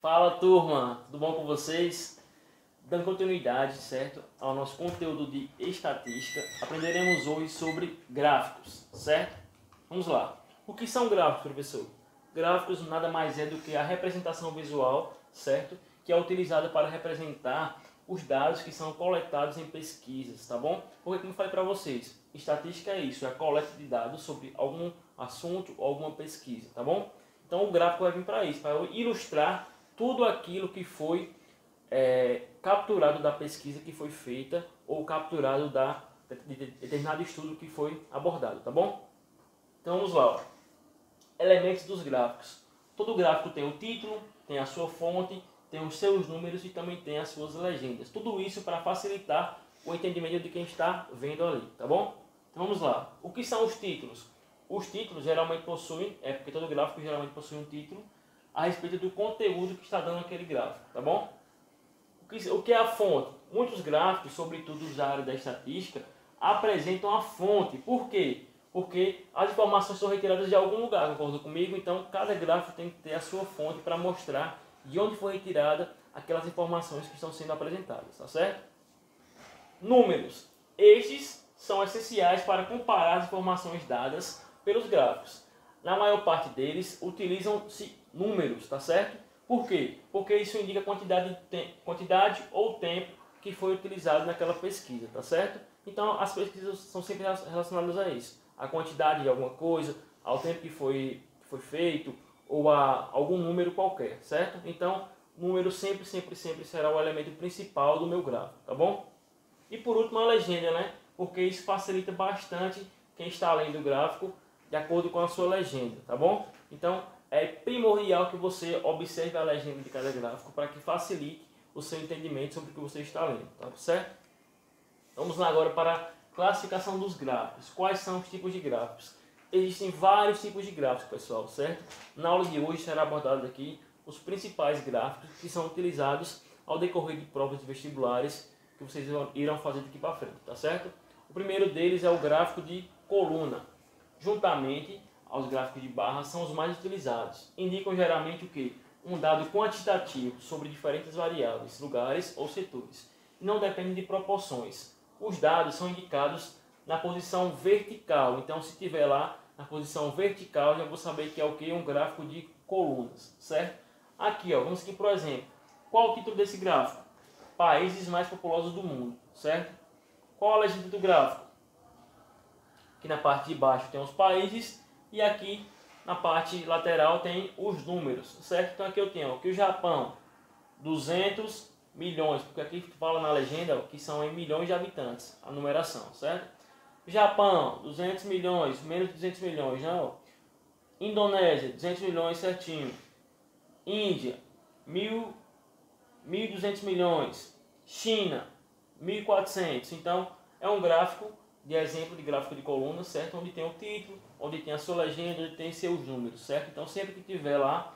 Fala turma, tudo bom com vocês? Dando continuidade, certo, ao nosso conteúdo de estatística, aprenderemos hoje sobre gráficos, certo? Vamos lá. O que são gráficos, professor? Gráficos nada mais é do que a representação visual, certo? Que é utilizada para representar os dados que são coletados em pesquisas, tá bom? Porque como eu falei para vocês, estatística é isso, é a coleta de dados sobre algum assunto ou alguma pesquisa, tá bom? Então o gráfico vai vir para isso, para ilustrar tudo aquilo que foi capturado da pesquisa que foi feita ou capturado de determinado estudo que foi abordado, tá bom? Então vamos lá. Ó. Elementos dos gráficos. Todo gráfico tem o título, tem a sua fonte, tem os seus números e também tem as suas legendas. Tudo isso para facilitar o entendimento de quem está vendo ali, tá bom? Então vamos lá. O que são os títulos? Os títulos geralmente possuem, porque todo gráfico geralmente possui um título, a respeito do conteúdo que está dando aquele gráfico, tá bom? O que é a fonte? Muitos gráficos, sobretudo da área da estatística, apresentam a fonte. Por quê? Porque as informações são retiradas de algum lugar, concorda comigo? Então, cada gráfico tem que ter a sua fonte para mostrar de onde foi retirada aquelas informações que estão sendo apresentadas, tá certo? Números. Estes são essenciais para comparar as informações dadas pelos gráficos. Na maior parte deles, utilizam-se números, tá certo? Por quê? Porque isso indica quantidade ou tempo que foi utilizado naquela pesquisa, tá certo? Então, as pesquisas são sempre relacionadas a isso. A quantidade de alguma coisa, ao tempo que foi feito, ou a algum número qualquer, certo? Então, número sempre será o elemento principal do meu gráfico, tá bom? E por último, a legenda, né? Porque isso facilita bastante quem está lendo o gráfico de acordo com a sua legenda, tá bom? Então, é primordial que você observe a legenda de cada gráfico para que facilite o seu entendimento sobre o que você está lendo, tá certo? Vamos lá agora para a classificação dos gráficos. Quais são os tipos de gráficos? Existem vários tipos de gráficos, pessoal, certo? Na aula de hoje será abordado aqui os principais gráficos que são utilizados ao decorrer de provas de vestibulares que vocês irão fazer daqui para frente, tá certo? O primeiro deles é o gráfico de coluna. Juntamente aos gráficos de barra são os mais utilizados. Indicam geralmente o que? Um dado quantitativo sobre diferentes variáveis, lugares ou setores. E não depende de proporções. Os dados são indicados na posição vertical. Então, se tiver lá na posição vertical, já vou saber que é o que? Um gráfico de colunas, certo? Aqui, ó, vamos aqui por exemplo. Qual o título desse gráfico? Países mais populosos do mundo, certo? Qual a legenda do gráfico? Aqui na parte de baixo tem os países e aqui na parte lateral tem os números, certo? Então aqui eu tenho aqui o Japão, 200 milhões, porque aqui fala na legenda que são em milhões de habitantes, a numeração, certo? Japão, 200 milhões, menos de 200 milhões, não. Indonésia, 200 milhões certinho. Índia, 1.200 milhões. China, 1.400. Então, é um gráfico de exemplo de gráfico de coluna, certo? Onde tem o título, onde tem a sua legenda, onde tem seus números, certo? Então, sempre que tiver lá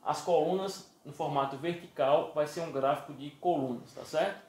as colunas no formato vertical, vai ser um gráfico de colunas, tá certo?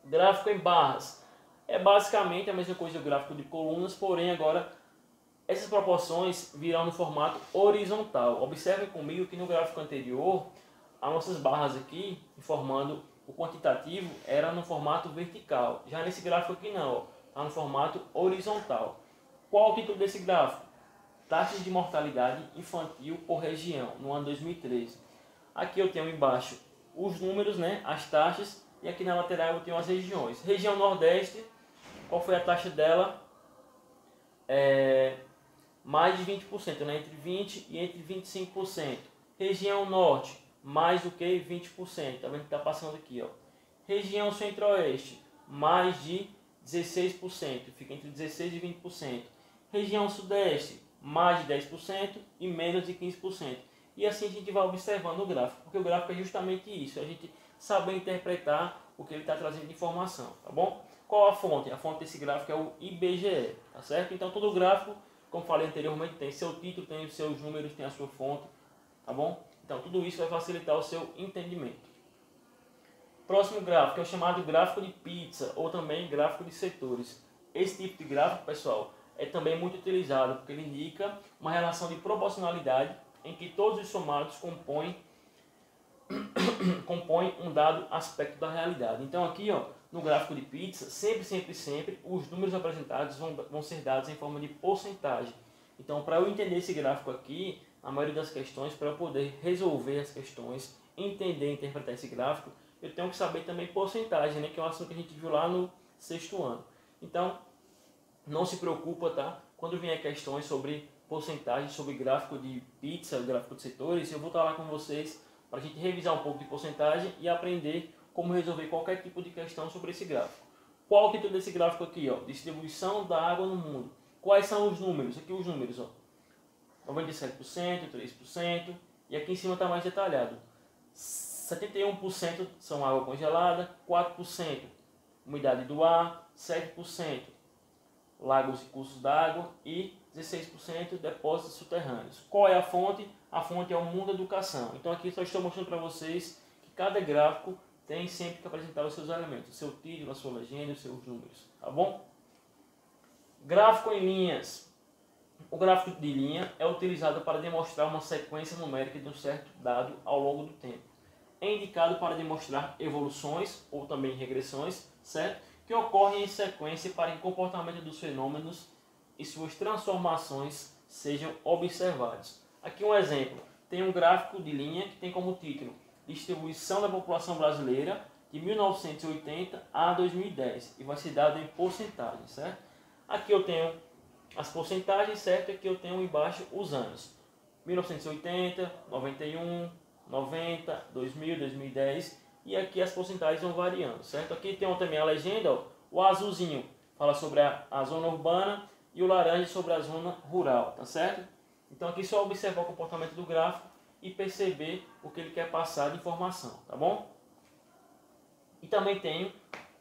Gráfico em barras. É basicamente a mesma coisa do gráfico de colunas, porém agora essas proporções virão no formato horizontal. Observem comigo que no gráfico anterior, as nossas barras aqui, informando o quantitativo, era no formato vertical. Já nesse gráfico aqui não, está no formato horizontal. Qual o título desse gráfico? Taxas de mortalidade infantil por região, no ano 2013. Aqui eu tenho embaixo os números, né, as taxas, e aqui na lateral eu tenho as regiões. Região Nordeste, qual foi a taxa dela? Mais de 20%, né? Entre 20% e entre 25%. Região Norte, mais do que 20%. Tá vendo que está passando aqui, ó. Região Centro-Oeste, mais de 16%. Fica entre 16% e 20%. Região Sudeste, mais de 10% e menos de 15%. E assim a gente vai observando o gráfico, porque o gráfico é justamente isso, a gente saber interpretar o que ele está trazendo de informação, tá bom? Qual a fonte? A fonte desse gráfico é o IBGE, tá certo? Então todo gráfico, como falei anteriormente, tem seu título, tem os seus números, tem a sua fonte, tá bom? Então tudo isso vai facilitar o seu entendimento. Próximo gráfico é o chamado gráfico de pizza, ou também gráfico de setores. Esse tipo de gráfico, pessoal, é também muito utilizado, porque ele indica uma relação de proporcionalidade em que todos os somados compõem compõem um dado aspecto da realidade. Então aqui, ó, no gráfico de pizza, sempre, os números apresentados vão ser dados em forma de porcentagem. Então, para eu entender esse gráfico aqui, a maioria das questões, para eu poder resolver as questões, entender e interpretar esse gráfico, eu tenho que saber também porcentagem, né, que é um assunto que a gente viu lá no 6º ano. Então, não se preocupa, tá? Quando vier questões sobre porcentagem, sobre gráfico de pizza, gráfico de setores, eu vou estar lá com vocês para a gente revisar um pouco de porcentagem e aprender como resolver qualquer tipo de questão sobre esse gráfico. Qual o título desse gráfico aqui? Ó? Distribuição da água no mundo. Quais são os números? Aqui os números, ó. 97%, 3%, e aqui em cima está mais detalhado. 71% são água congelada, 4% umidade do ar, 7% lagos e cursos d'água e 16% depósitos subterrâneos. Qual é a fonte? A fonte é o Mundo Educação. Então aqui só estou mostrando para vocês que cada gráfico tem sempre que apresentar os seus elementos, o seu título, a sua legenda, os seus números, tá bom? Gráfico em linhas. O gráfico de linha é utilizado para demonstrar uma sequência numérica de um certo dado ao longo do tempo. É indicado para demonstrar evoluções ou também regressões, certo? Que ocorrem em sequência para que o comportamento dos fenômenos e suas transformações sejam observados. Aqui um exemplo. Tem um gráfico de linha que tem como título Distribuição da população brasileira de 1980 a 2010 e vai ser dado em porcentagem, certo? Aqui eu tenho as porcentagens, certo? Aqui eu tenho embaixo os anos. 1980, 91, 90, 2000, 2010 e aqui as porcentagens vão variando, certo? Aqui tem também a legenda, ó, o azulzinho fala sobre a zona urbana e o laranja sobre a zona rural, tá certo? Então aqui só observar o comportamento do gráfico e perceber o que ele quer passar de informação, tá bom? E também tenho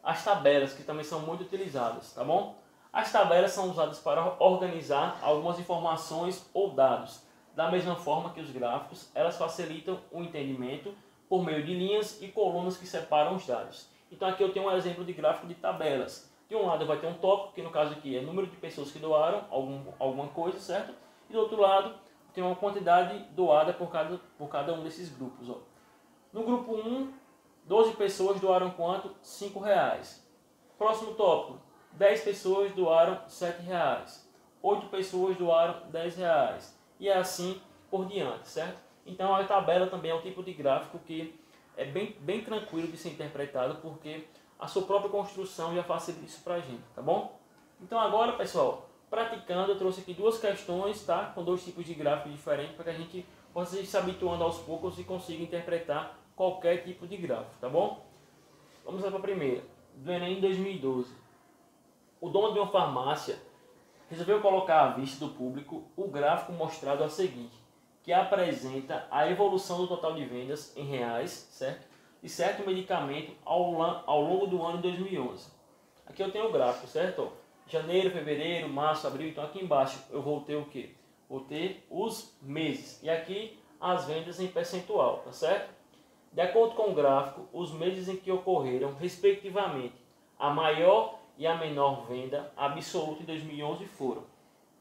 as tabelas, que também são muito utilizadas, tá bom? As tabelas são usadas para organizar algumas informações ou dados. Da mesma forma que os gráficos, elas facilitam o entendimento por meio de linhas e colunas que separam os dados. Então aqui eu tenho um exemplo de gráfico de tabelas. De um lado vai ter um tópico, que no caso aqui é número de pessoas que doaram alguma coisa, certo? E do outro lado tem uma quantidade doada por cada um desses grupos. Ó. No grupo 1, 12 pessoas doaram quanto? R$5. Próximo tópico, 10 pessoas doaram R$7. 8 pessoas doaram R$10. E assim por diante, certo? Então a tabela também é um tipo de gráfico que é bem tranquilo de ser interpretado, porque a sua própria construção já facilita isso pra gente, tá bom? Então agora, pessoal, praticando, eu trouxe aqui duas questões, tá? Com dois tipos de gráficos diferentes, para que a gente possa ir se habituando aos poucos e consiga interpretar qualquer tipo de gráfico, tá bom? Vamos lá para a primeira, do Enem 2012. O dono de uma farmácia resolveu colocar à vista do público o gráfico mostrado a seguir, que apresenta a evolução do total de vendas em reais, certo? De certo medicamento ao longo do ano de 2011. Aqui eu tenho o gráfico, certo? Janeiro, fevereiro, março, abril. Então aqui embaixo eu vou ter o quê? Vou ter os meses. E aqui as vendas em percentual, tá certo? De acordo com o gráfico, os meses em que ocorreram, respectivamente, a maior e a menor venda absoluta em 2011 foram.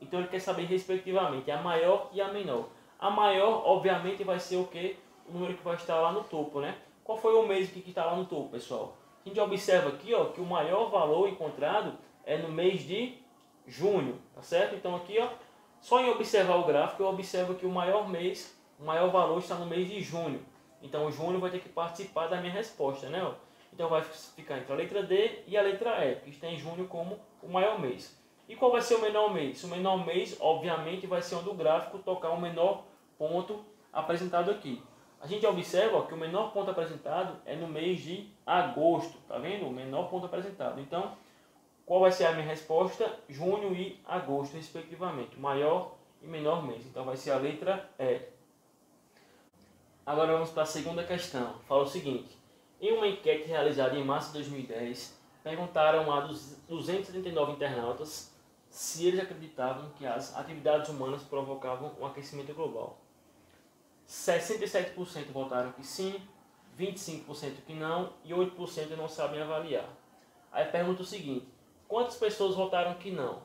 Então ele quer saber, respectivamente, a maior e a menor. A maior, obviamente, vai ser o quê? O número que vai estar lá no topo, né? Qual foi o mês que está lá no topo, pessoal? A gente observa aqui, ó, que o maior valor encontrado é no mês de junho, tá certo? Então aqui, ó, só em observar o gráfico, eu observo que o maior mês, o maior valor está no mês de junho. Então o junho vai ter que participar da minha resposta, né? Ó? Então vai ficar entre a letra D e a letra E, que está em junho como o maior mês. E qual vai ser o menor mês? O menor mês, obviamente, vai ser onde o gráfico tocar o menor ponto apresentado aqui. A gente observa, ó, que o menor ponto apresentado é no mês de agosto, tá vendo? O menor ponto apresentado. Então, qual vai ser a minha resposta? Junho e agosto, respectivamente. Maior e menor mês. Então, vai ser a letra E. Agora vamos para a segunda questão. Fala o seguinte. Em uma enquete realizada em março de 2010, perguntaram a 279 internautas se eles acreditavam que as atividades humanas provocavam um aquecimento global. 67% votaram que sim, 25% que não e 8% não sabem avaliar. Aí pergunta o seguinte, quantas pessoas votaram que não?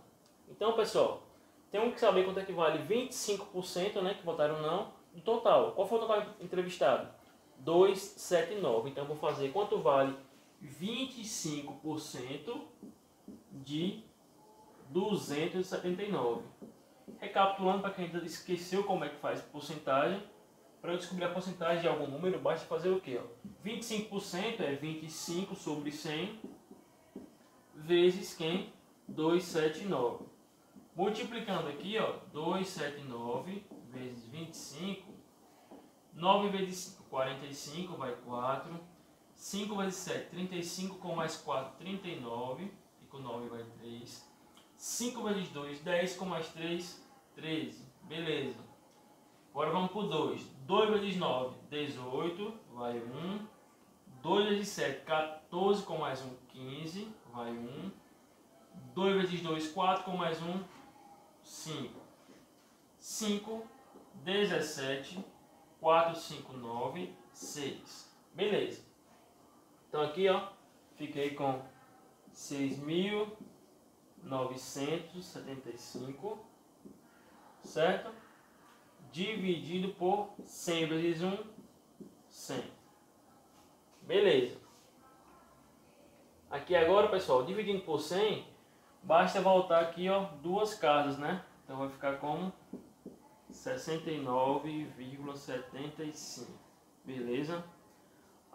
Então, pessoal, temos que saber quanto é que vale 25%, né, que votaram não, do total. Qual foi o total entrevistado? 279. Então, vou fazer quanto vale 25% de 279. Recapitulando, para quem ainda esqueceu como é que faz porcentagem, para eu descobrir a porcentagem de algum número, basta fazer o quê? 25% é 25 sobre 100 vezes quem? 279. Multiplicando aqui, ó, 279 vezes 25, 9 vezes 5, 45, vai 4. 5 vezes 7, 35, com mais 4, 39. Fica 9, vai 3. 5 vezes 2, 10, com mais 3, 13. Beleza. Agora vamos para o 2. 2 vezes 9, 18, vai 1. 2 vezes 7, 14, com mais 1, 15, vai 1. 2 vezes 2, 4, com mais 1, 5. 5, 17, 4, 5, 9, 6. Beleza. Então aqui, ó, fiquei com 6.975, certo? Dividido por 100 vezes 1, 100. Beleza. Aqui agora, pessoal, dividindo por 100, basta voltar aqui, ó, duas casas, né? Então vai ficar como 69,75. Beleza?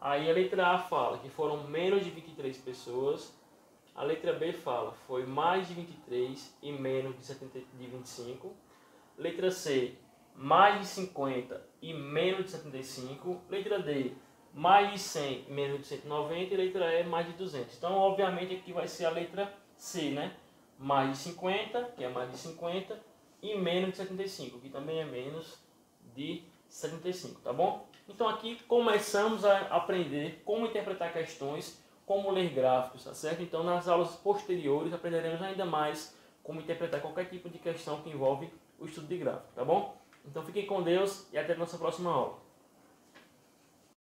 Aí a letra A fala que foram menos de 23 pessoas. A letra B fala foi mais de 23 e menos de 25. Letra C, mais de 50 e menos de 75. Letra D, mais de 100 e menos de 190. E letra E, mais de 200. Então, obviamente, aqui vai ser a letra C, né? Mais de 50, que é mais de 50, e menos de 75, que também é menos de 75, tá bom? Então aqui começamos a aprender como interpretar questões, como ler gráficos, tá certo? Então nas aulas posteriores aprenderemos ainda mais como interpretar qualquer tipo de questão que envolve o estudo de gráfico, tá bom? Então fiquem com Deus e até a nossa próxima aula.